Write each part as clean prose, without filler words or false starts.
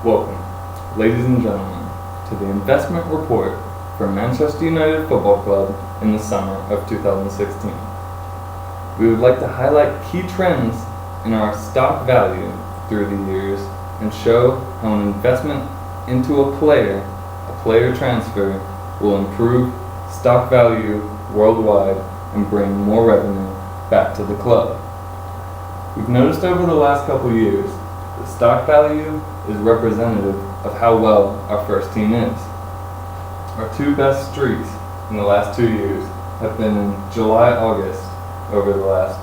Welcome, ladies and gentlemen, to the investment report for Manchester United Football Club in the summer of 2016. We would like to highlight key trends in our stock value through the years and show how an investment into a player transfer, will improve stock value worldwide and bring more revenue back to the club. We've noticed over the last couple years that stock value is representative of how well our first team is. Our two best streaks in the last 2 years have been in July-August over the last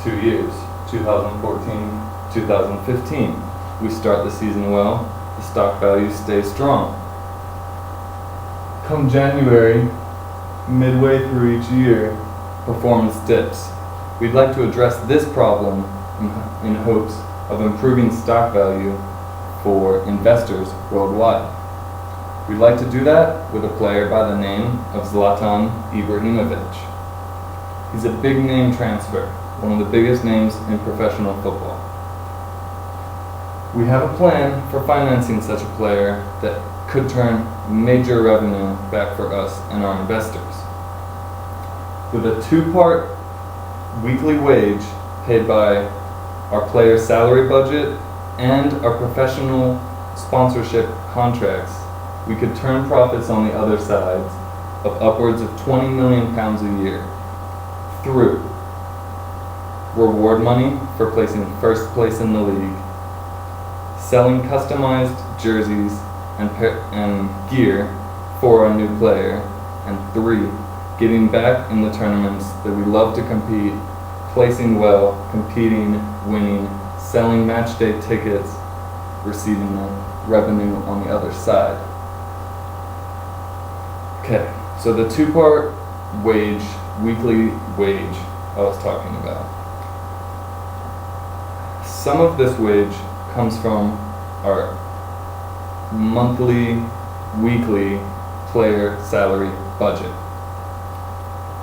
2 years, 2014-2015. We start the season well, the stock value stays strong. Come January, midway through each year, performance dips. We'd like to address this problem in hopes of improving stock value for investors worldwide. We'd like to do that with a player by the name of Zlatan Ibrahimovic. He's a big name transfer, one of the biggest names in professional football. We have a plan for financing such a player that could turn major revenue back for us and our investors. With a two-part weekly wage paid by our player's salary budget and our professional sponsorship contracts, we could turn profits on the other sides of upwards of £20 million a year through reward money for placing first place in the league, selling customized jerseys and gear for a new player, and 3, getting back in the tournaments that we love to compete, placing well, competing, winning, selling match day tickets, receiving the revenue on the other side. Okay, so the two-part weekly wage I was talking about. Some of this wage comes from our monthly, weekly player salary budget.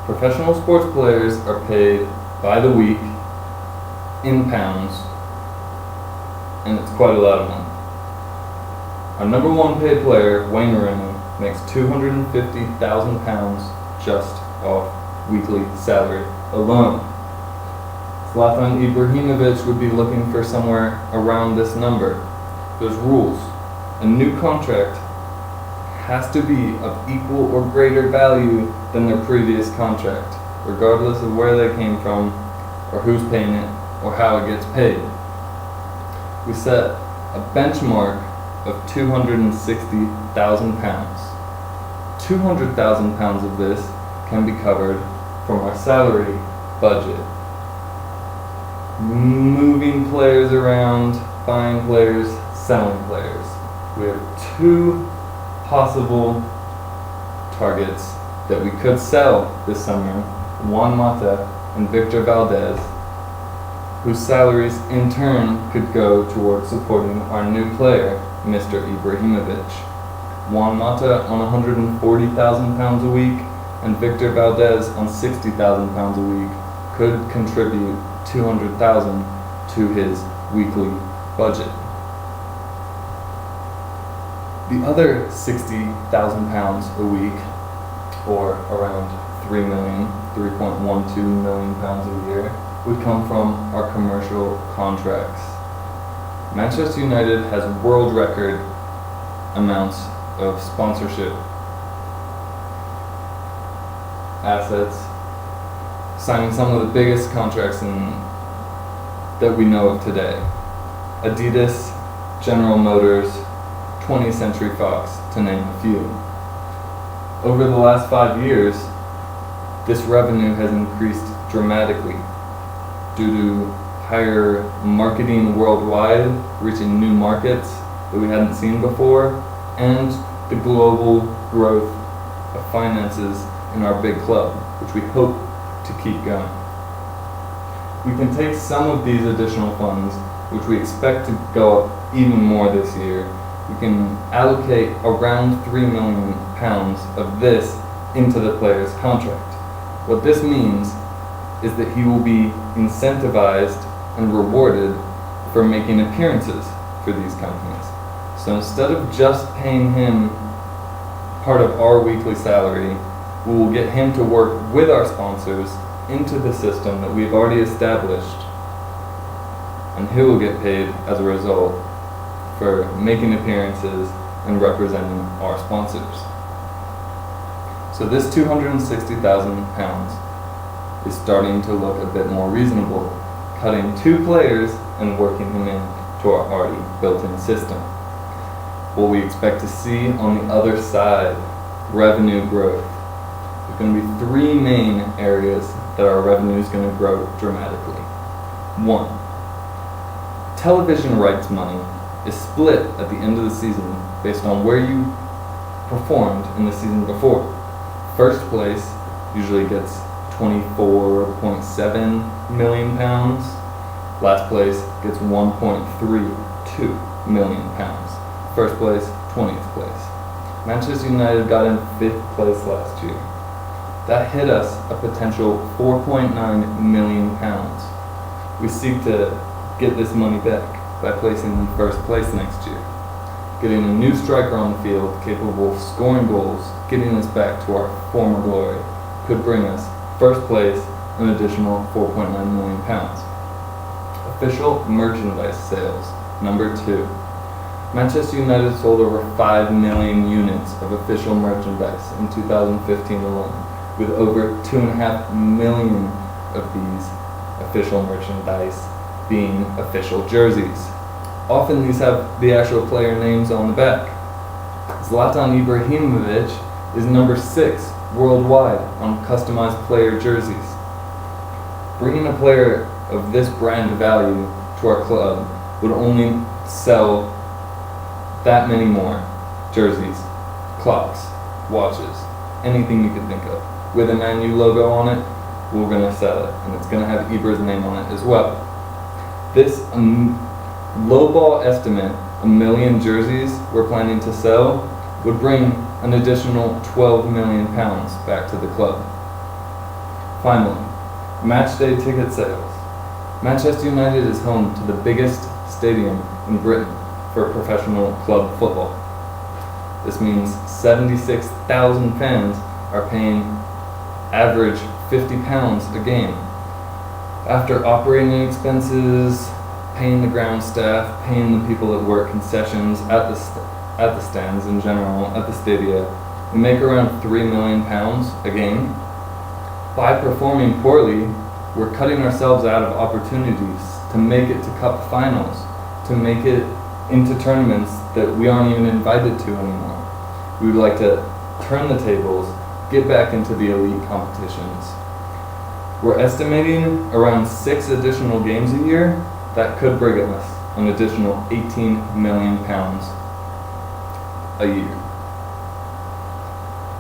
Professional sports players are paid by the week in pounds, and it's quite a lot of money. Our number one paid player, Wayne Rooney, makes £250,000 just off weekly salary alone. Zlatan Ibrahimovic would be looking for somewhere around this number. There's rules. A new contract has to be of equal or greater value than their previous contract, regardless of where they came from, or who's paying it, or how it gets paid. We set a benchmark of £260,000. £200,000 of this can be covered from our salary budget. Moving players around, buying players, selling players. We have 2 possible targets that we could sell this summer, Juan Mata and Victor Valdez, whose salaries in turn could go towards supporting our new player, Mr. Ibrahimovic. Juan Mata on £140,000 a week and Victor Valdez on £60,000 a week could contribute $200,000 to his weekly budget. The other £60,000 a week, or around £3.12 million a year, would come from our commercial contracts. Manchester United has world record amounts of sponsorship assets, signing some of the biggest contracts that we know of today. Adidas, General Motors, 20th Century Fox, to name a few. Over the last 5 years, this revenue has increased dramatically due to higher marketing worldwide, reaching new markets that we hadn't seen before, and the global growth of finances in our big club, which we hope to keep going. We can take some of these additional funds, which we expect to go up even more this year. We can allocate around £3 million of this into the player's contract. What this means is that he will be incentivized and rewarded for making appearances for these companies. So instead of just paying him part of our weekly salary, we will get him to work with our sponsors into the system that we've already established, and he will get paid as a result for making appearances and representing our sponsors. So this £260,000 is starting to look a bit more reasonable, cutting 2 players and working him in to our already built-in system. What we expect to see on the other side, revenue growth. There's going to be 3 main areas that our revenue is going to grow dramatically. 1, television rights money is split at the end of the season based on where you performed in the season before. First place usually gets £24.7 million. Last place gets £1.32 million. First place, 20th place. Manchester United got in 5th place last year. That hit us a potential £4.9 million. We seek to get this money back by placing in first place next year. Getting a new striker on the field capable of scoring goals, getting us back to our former glory, could bring us first place an additional £4.9 million. Official merchandise sales, number 2. Manchester United sold over 5 million units of official merchandise in 2015 alone, with over 2.5 million of these official merchandise being official jerseys. Often these have the actual player names on the back. Zlatan Ibrahimovic is number 6 worldwide on customized player jerseys. Bringing a player of this brand value to our club would only sell that many more jerseys, clocks, watches, anything you could think of. With a Man U logo on it, we're going to sell it, and it's going to have Ibra's name on it as well. This lowball estimate, 1 million jerseys we're planning to sell, would bring an additional £12 million back to the club. Finally, match day ticket sales. Manchester United is home to the biggest stadium in Britain for professional club football. This means 76,000 fans are paying average £50 a game. After operating expenses, paying the ground staff, paying the people that work concessions at the stands in general, at the stadia, we make around £3 million a game. By performing poorly, we're cutting ourselves out of opportunities to make it to cup finals, to make it into tournaments that we aren't even invited to anymore. We would like to turn the tables, get back into the elite competitions. We're estimating around 6 additional games a year. That could bring us an additional £18 million a year.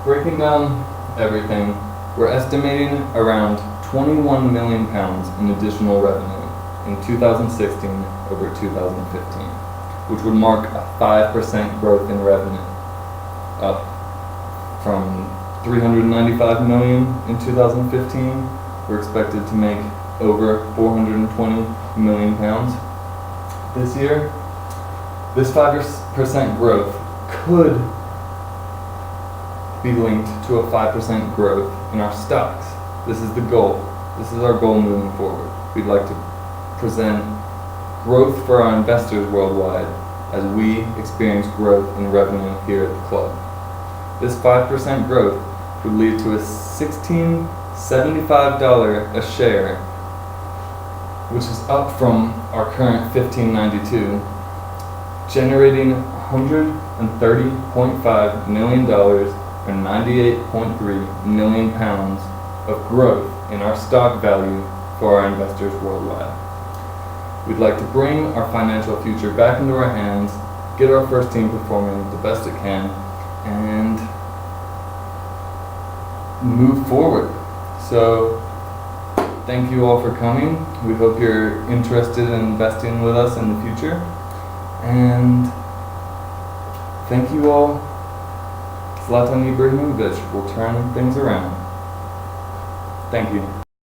Breaking down everything, we're estimating around £21 million in additional revenue in 2016 over 2015, which would mark a 5% growth in revenue, up from $395 million in 2015. We're expected to make over £420 million this year. This 5% growth could be linked to a 5% growth in our stocks. This is the goal. This is our goal moving forward. We'd like to present growth for our investors worldwide as we experience growth in revenue here at the club. This 5% growth would lead to a $16.75 a share, which is up from our current $15.92, generating $130.5 million or 98.3 million pounds of growth in our stock value for our investors worldwide. We'd like to bring our financial future back into our hands, get our first team performing the best it can, and move forward. So, thank you all for coming. We hope you're interested in investing with us in the future. And thank you all. Zlatan Ibrahimovic will turn things around. Thank you.